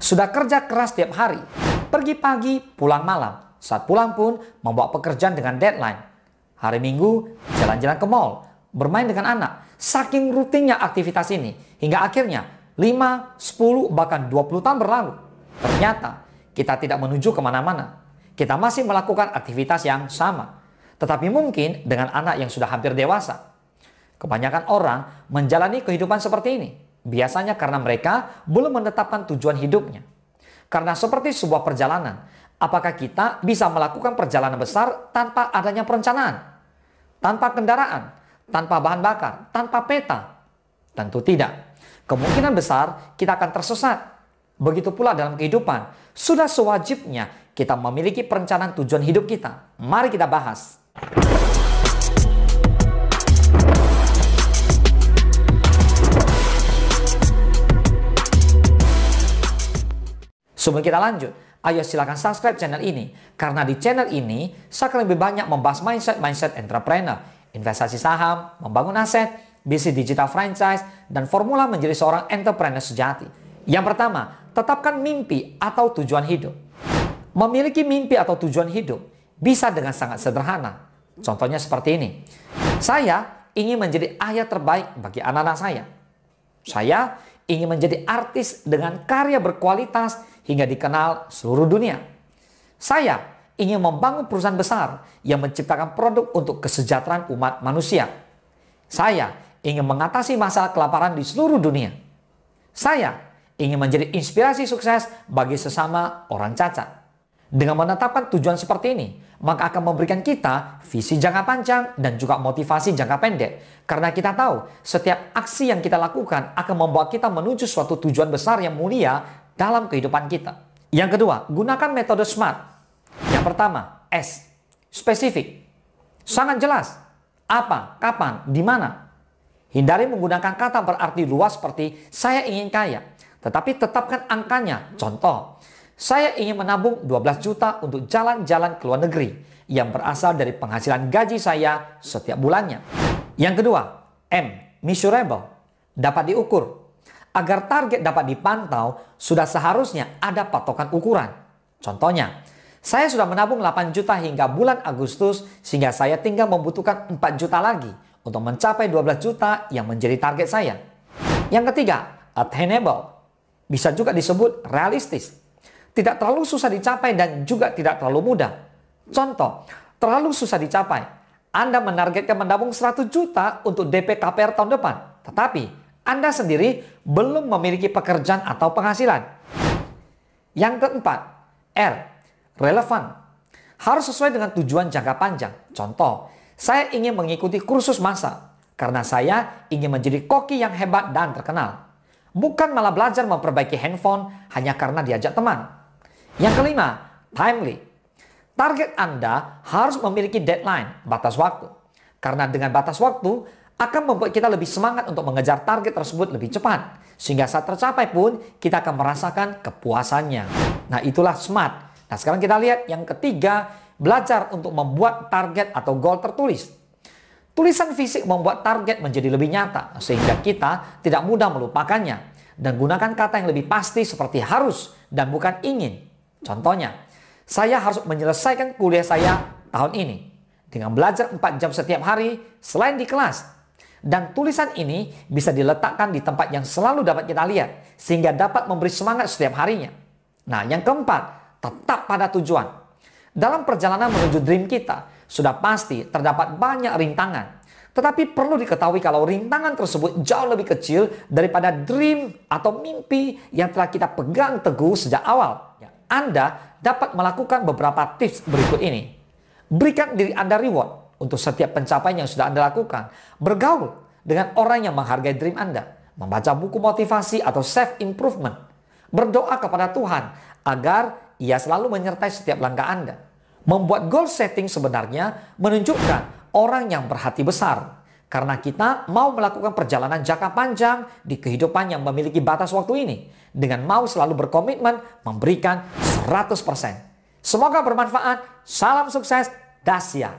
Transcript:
Sudah kerja keras setiap hari, pergi pagi, pulang malam. Saat pulang pun membawa pekerjaan dengan deadline. Hari Minggu, jalan-jalan ke mall, bermain dengan anak. Saking rutinnya aktivitas ini, hingga akhirnya 5, 10, bahkan 20 tahun berlalu. Ternyata kita tidak menuju kemana-mana. Kita masih melakukan aktivitas yang sama. Tetapi mungkin dengan anak yang sudah hampir dewasa. Kebanyakan orang menjalani kehidupan seperti ini. Biasanya karena mereka belum menetapkan tujuan hidupnya. Karena seperti sebuah perjalanan, apakah kita bisa melakukan perjalanan besar tanpa adanya perencanaan? Tanpa kendaraan, tanpa bahan bakar, tanpa peta? Tentu tidak. Kemungkinan besar kita akan tersesat. Begitu pula dalam kehidupan, sudah sewajibnya kita memiliki perencanaan tujuan hidup kita. Mari kita bahas. Sebelum kita lanjut, ayo silakan subscribe channel ini. Karena di channel ini, saya akan lebih banyak membahas mindset entrepreneur, investasi saham, membangun aset, bisnis digital franchise, dan formula menjadi seorang entrepreneur sejati. Yang pertama, tetapkan mimpi atau tujuan hidup. Memiliki mimpi atau tujuan hidup bisa dengan sangat sederhana. Contohnya seperti ini. Saya ingin menjadi ayah terbaik bagi anak-anak saya. Saya ingin menjadi artis dengan karya berkualitas hingga dikenal seluruh dunia. Saya ingin membangun perusahaan besar yang menciptakan produk untuk kesejahteraan umat manusia. Saya ingin mengatasi masalah kelaparan di seluruh dunia. Saya ingin menjadi inspirasi sukses bagi sesama orang cacat. Dengan menetapkan tujuan seperti ini, maka akan memberikan kita visi jangka panjang dan juga motivasi jangka pendek. Karena kita tahu, setiap aksi yang kita lakukan akan membawa kita menuju suatu tujuan besar yang mulia dalam kehidupan kita. Yang kedua, gunakan metode SMART. Yang pertama, S. Spesifik. Sangat jelas. Apa, kapan, di mana. Hindari menggunakan kata berarti luas seperti saya ingin kaya. Tetapi tetapkan angkanya. Contoh, saya ingin menabung 12 juta untuk jalan-jalan ke luar negeri yang berasal dari penghasilan gaji saya setiap bulannya. Yang kedua, M. Measurable. Dapat diukur. Agar target dapat dipantau, sudah seharusnya ada patokan ukuran. Contohnya, saya sudah menabung 8 juta hingga bulan Agustus sehingga saya tinggal membutuhkan 4 juta lagi untuk mencapai 12 juta yang menjadi target saya. Yang ketiga, attainable. Bisa juga disebut realistis. Tidak terlalu susah dicapai dan juga tidak terlalu mudah. Contoh, terlalu susah dicapai. Anda menargetkan menabung 100 juta untuk DP KPR tahun depan. Tetapi Anda sendiri belum memiliki pekerjaan atau penghasilan. Yang keempat, R. Relevan. Harus sesuai dengan tujuan jangka panjang. Contoh, saya ingin mengikuti kursus masak karena saya ingin menjadi koki yang hebat dan terkenal. Bukan malah belajar memperbaiki handphone hanya karena diajak teman. Yang kelima, timely. Target Anda harus memiliki deadline, batas waktu. Karena dengan batas waktu akan membuat kita lebih semangat untuk mengejar target tersebut lebih cepat. Sehingga saat tercapai pun kita akan merasakan kepuasannya. Nah, itulah SMART. Nah, sekarang kita lihat yang ketiga, belajar untuk membuat target atau goal tertulis. Tulisan fisik membuat target menjadi lebih nyata sehingga kita tidak mudah melupakannya. Dan gunakan kata yang lebih pasti seperti harus dan bukan ingin. Contohnya, saya harus menyelesaikan kuliah saya tahun ini dengan belajar 4 jam setiap hari selain di kelas. Dan tulisan ini bisa diletakkan di tempat yang selalu dapat kita lihat sehingga dapat memberi semangat setiap harinya. Nah, yang keempat, tetap pada tujuan. Dalam perjalanan menuju dream kita, sudah pasti terdapat banyak rintangan. Tetapi perlu diketahui kalau rintangan tersebut jauh lebih kecil daripada dream atau mimpi yang telah kita pegang teguh sejak awal. Anda dapat melakukan beberapa tips berikut ini. Berikan diri Anda reward untuk setiap pencapaian yang sudah Anda lakukan. Bergaul dengan orang yang menghargai dream Anda. Membaca buku motivasi atau self-improvement. Berdoa kepada Tuhan agar Ia selalu menyertai setiap langkah Anda. Membuat goal setting sebenarnya menunjukkan orang yang berhati besar. Karena kita mau melakukan perjalanan jangka panjang di kehidupan yang memiliki batas waktu ini. Dengan mau selalu berkomitmen memberikan 100%. Semoga bermanfaat. Salam sukses. Dahsyat.